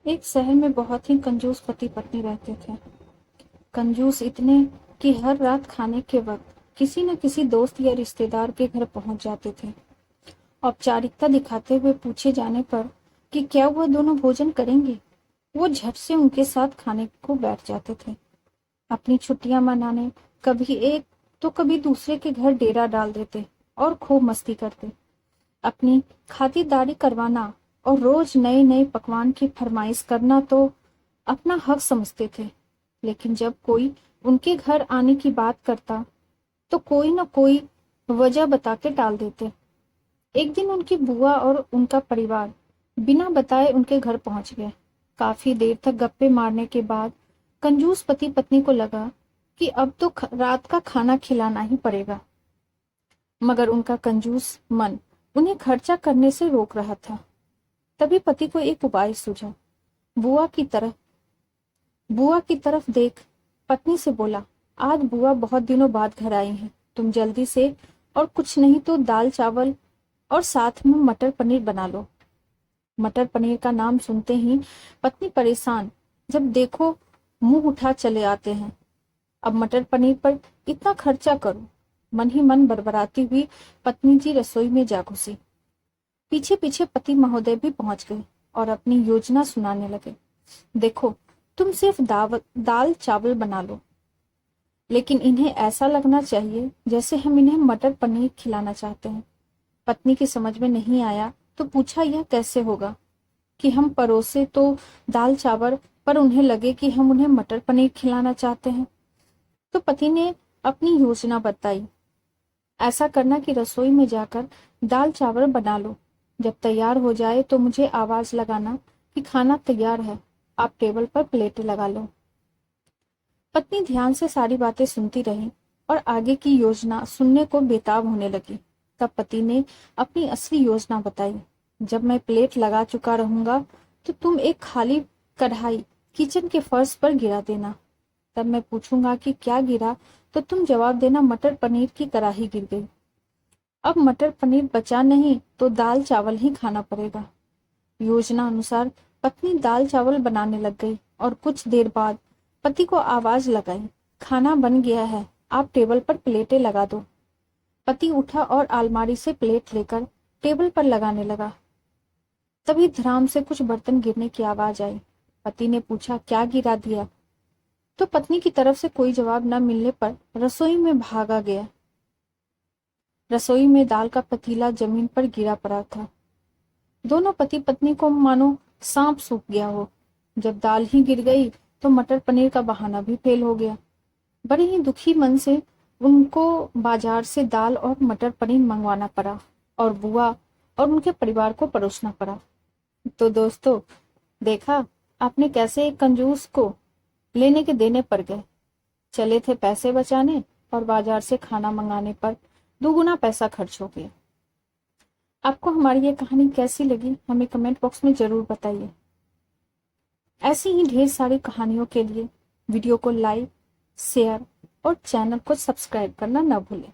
एक शहर में बहुत ही कंजूस पति पत्नी रहते थे। कंजूस इतने कि हर रात खाने के वक्त किसी न किसी दोस्त या रिश्तेदार के घर पहुंच जाते थे। औपचारिकता दिखाते हुए पूछे जाने पर कि क्या वह दोनों भोजन करेंगे, वो झट से उनके साथ खाने को बैठ जाते थे। अपनी छुट्टियां मनाने कभी एक तो कभी दूसरे के घर डेरा डाल देते और खूब मस्ती करते। अपनी खातिरदारी करवाना और रोज नए नए पकवान की फरमाइश करना तो अपना हक समझते थे। लेकिन जब कोई उनके घर आने की बात करता तो कोई न कोई वजह बता के टाल देते। एक दिन उनकी बुआ और उनका परिवार बिना बताए उनके घर पहुंच गए। काफी देर तक गप्पे मारने के बाद कंजूस पति पत्नी को लगा कि अब तो रात का खाना खिलाना ही पड़ेगा। मगर उनका कंजूस मन उन्हें खर्चा करने से रोक रहा था। तभी पति को एक उपाय सूझा। बुआ की तरफ बुआ की तरफ देख पत्नी से बोला, आज बुआ बहुत दिनों बाद घर आई हैं, तुम जल्दी से और कुछ नहीं तो दाल चावल और साथ में मटर पनीर बना लो। मटर पनीर का नाम सुनते ही पत्नी परेशान, जब देखो मुंह उठा चले आते हैं। अब मटर पनीर पर इतना खर्चा करो। मन ही मन बड़बड़ाती हुई पत्नी जी रसोई में जा घुसी। पीछे पीछे पति महोदय भी पहुंच गए और अपनी योजना सुनाने लगे। देखो, तुम सिर्फ दाल चावल बना लो, लेकिन इन्हें ऐसा लगना चाहिए जैसे हम इन्हें मटर पनीर खिलाना चाहते हैं। पत्नी की समझ में नहीं आया तो पूछा, यह कैसे होगा कि हम परोसे तो दाल चावल पर उन्हें लगे कि हम उन्हें मटर पनीर खिलाना चाहते हैं। तो पति ने अपनी योजना बताई। ऐसा करना कि रसोई में जाकर दाल चावल बना लो, जब तैयार हो जाए तो मुझे आवाज लगाना कि खाना तैयार है, आप टेबल पर प्लेटें लगा लो। पत्नी ध्यान से सारी बातें सुनती रही और आगे की योजना सुनने को बेताब होने लगी। तब पति ने अपनी असली योजना बताई। जब मैं प्लेट लगा चुका रहूंगा तो तुम एक खाली कढ़ाई किचन के फर्श पर गिरा देना। तब मैं पूछूंगा कि क्या गिरा तो तुम जवाब देना, मटर पनीर की कढ़ाई गिर गई। अब मटर पनीर बचा नहीं तो दाल चावल ही खाना पड़ेगा। योजना अनुसार पत्नी दाल चावल बनाने लग गई और कुछ देर बाद पति को आवाज लगाई, खाना बन गया है, आप टेबल पर प्लेटें लगा दो। पति उठा और अलमारी से प्लेट लेकर टेबल पर लगाने लगा। तभी धड़ाम से कुछ बर्तन गिरने की आवाज आई। पति ने पूछा, क्या गिरा दिया? तो पत्नी की तरफ से कोई जवाब न मिलने पर रसोई में भागा गया। रसोई में दाल का पतीला जमीन पर गिरा पड़ा था। दोनों पति पत्नी को मानो सांप सूख गया हो। जब दाल ही गिर गई तो मटर पनीर का बहाना भी फेल हो गया। बड़े ही दुखी मन से उनको बाजार से दाल और मटर पनीर मंगवाना पड़ा और बुआ और उनके परिवार को परोसना पड़ा। तो दोस्तों, देखा आपने कैसे एक कंजूस को लेने के देने पड़ गए। चले थे पैसे बचाने और बाजार से खाना मंगाने पर दुगुना पैसा खर्च हो गया। आपको हमारी ये कहानी कैसी लगी हमें कमेंट बॉक्स में जरूर बताइए। ऐसी ही ढेर सारी कहानियों के लिए वीडियो को लाइक, शेयर और चैनल को सब्सक्राइब करना न भूलें।